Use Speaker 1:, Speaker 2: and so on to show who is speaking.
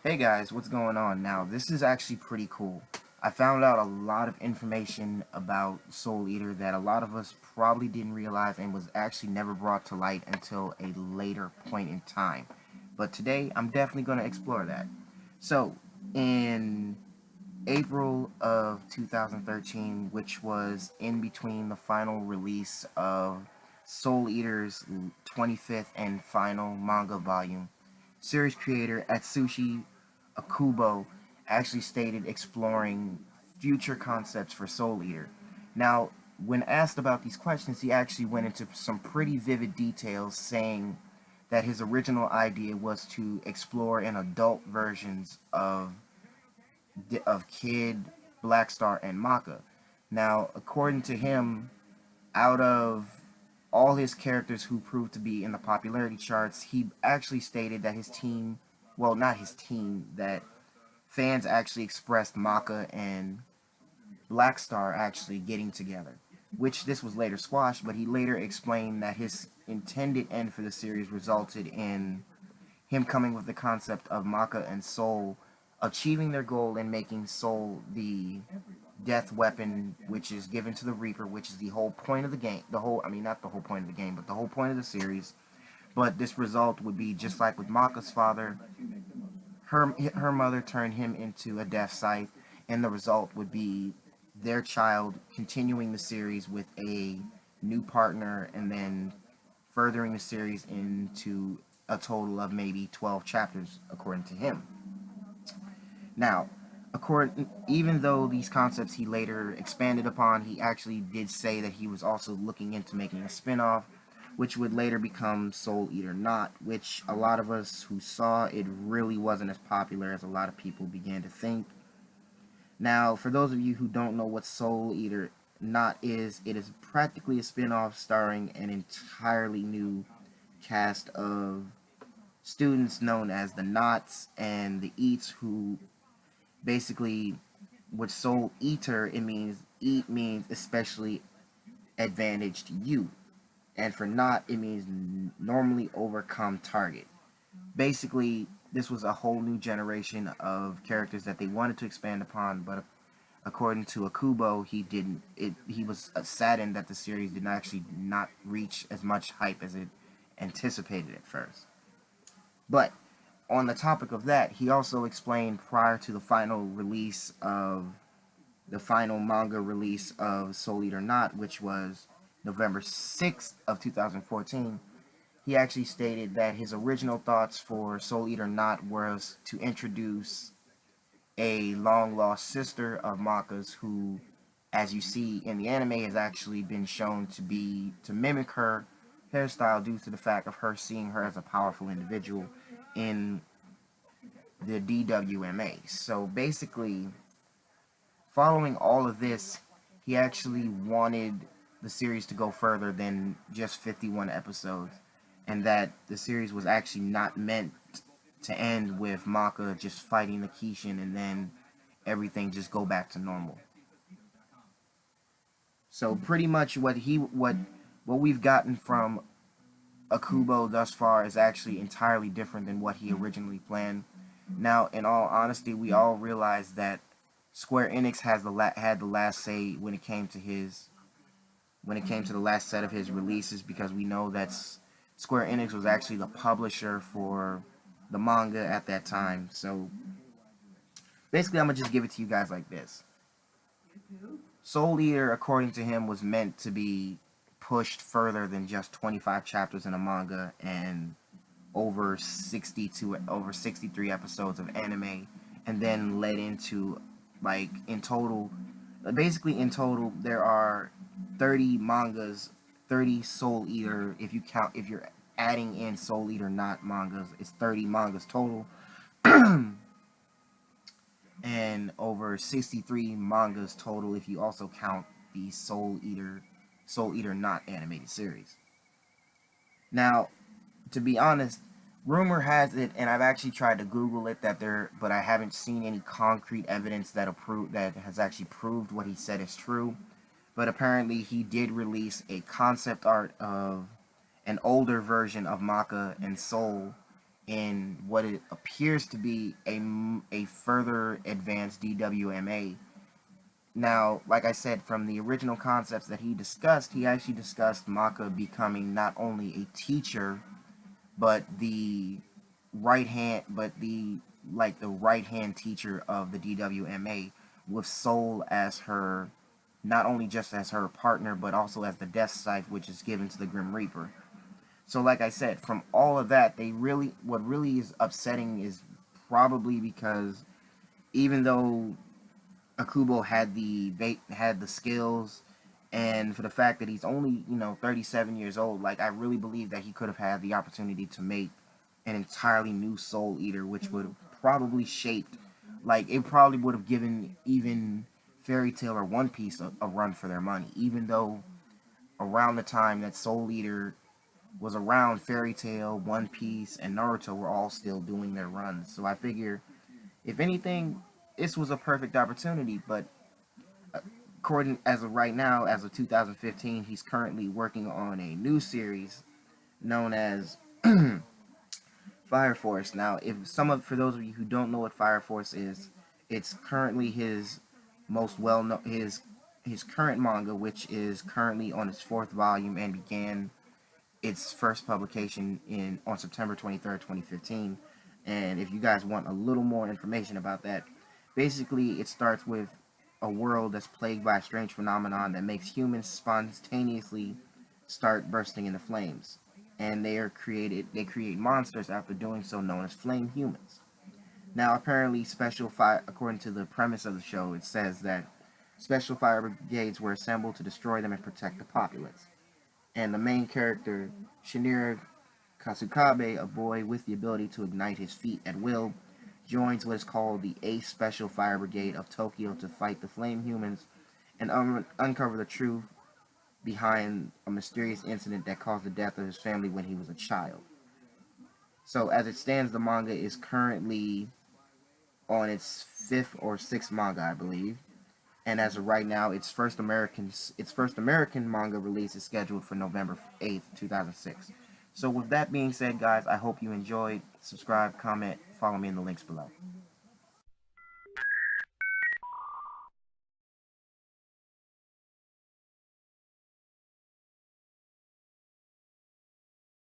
Speaker 1: Hey guys, what's going on? Now, this is actually pretty cool. I found out a lot of information about Soul Eater that a lot of us probably didn't realize and was actually never brought to light until a later point in time. But today, I'm definitely going to explore that. So, in April of 2013, which was in between the final release of Soul Eater's 25th and final manga volume, series creator Atsushi Okubo actually stated exploring future concepts for Soul Eater. Now, when asked about these questions, he actually went into some pretty vivid details, saying that his original idea was to explore an adult versions of Kid, Black Star, and Maka. Now, according to him, out of all his characters who proved to be in the popularity charts, he actually stated that his team, well, not his team, that fans actually expressed Maka and Black Star actually getting together, which this was later squashed, but he later explained that his intended end for the series resulted in him coming with the concept of Maka and Soul achieving their goal and making Soul the death weapon, which is given to the Reaper, which is the whole point of the game. I mean, not the whole point of the game, but the whole point of the series. But this result would be just like with Maka's father. Her mother turned him into a death scythe, and the result would be their child continuing the series with a new partner, and then furthering the series into a total of maybe 12 chapters, according to him. Now, even though these concepts he later expanded upon, he actually did say that he was also looking into making a spin-off, which would later become Soul Eater Not, which a lot of us who saw it really wasn't as popular as a lot of people began to think. Now, for those of you who don't know what Soul Eater Not is, it is practically a spin-off starring an entirely new cast of students known as the Knots and the Eats, who basically, with Soul Eater, eat means especially advantaged you, and for not, it means normally overcome target. Basically, this was a whole new generation of characters that they wanted to expand upon, but according to Okubo, he didn't. He was saddened that the series did actually not reach as much hype as it anticipated at first. But on the topic of that, he also explained prior to the final manga release of Soul Eater Not, which was November 6th of 2014, he actually stated that his original thoughts for Soul Eater Not was to introduce a long-lost sister of Maka's who, as you see in the anime, has actually been shown to mimic her hairstyle due to the fact of her seeing her as a powerful individual in the DWMA. So basically, following all of this, he actually wanted the series to go further than just 51 episodes, and that the series was actually not meant to end with Maka just fighting the Kishin and then everything just go back to normal. So pretty much what we've gotten from Okubo thus far is actually entirely different than what he originally planned. Now, in all honesty, we all realize that Square Enix had the last say when it came to the last set of his releases, because we know that Square Enix was actually the publisher for the manga at that time. So basically, I'm gonna just give it to you guys like this. Soul Eater, according to him, was meant to be pushed further than just 25 chapters in a manga and over 63 episodes of anime and then led into, like, basically in total there are 30 mangas, 30 Soul Eater, if you're adding in Soul Eater not mangas, it's 30 mangas total. And over 63 mangas total if you also count the Soul Eater not animated series. Now, to be honest, rumor has it, and I've actually tried to Google it, but I haven't seen any concrete evidence that has actually proved what he said is true. But apparently, he did release a concept art of an older version of Maka and Soul in what it appears to be a further advanced DWMA. Now, like I said, from the original concepts that he actually discussed Maka becoming not only a teacher but the right hand teacher of the DWMA, with Soul as her, not only just as her partner but also as the death scythe which is given to the Grim Reaper. So like I said, from all of that, what really is upsetting is probably because even though Okubo had the skills, and for the fact that he's only 37 years old, like I really believe that he could have had the opportunity to make an entirely new Soul Eater, which would have probably shaped, like it probably would have given even Fairy Tail or One Piece a run for their money. Even though around the time that Soul Eater was around, Fairy Tail, One Piece, and Naruto were all still doing their runs. So I figure, if anything, this was a perfect opportunity. But according as of right now, as of 2015, he's currently working on a new series known as Fire Force. Now, for those of you who don't know what Fire Force is, it's currently his most well known his current manga, which is currently on its fourth volume and began its first publication on September 23rd, 2015. And if you guys want a little more information about that, basically it starts with a world that's plagued by a strange phenomenon that makes humans spontaneously start bursting into flames. And they create monsters after doing so, known as flame humans. Now, apparently, according to the premise of the show, it says that special fire brigades were assembled to destroy them and protect the populace. And the main character, Shinira Kasukabe, a boy with the ability to ignite his feet at will, joins what is called the 8th Special Fire Brigade of Tokyo to fight the flame humans and uncover the truth behind a mysterious incident that caused the death of his family when he was a child. So as it stands, the manga is currently on its fifth or sixth manga, I believe. And as of right now, its first American manga release is scheduled for November 8th, 2006. So with that being said, guys, I hope you enjoyed. Subscribe, comment, follow me in the links below.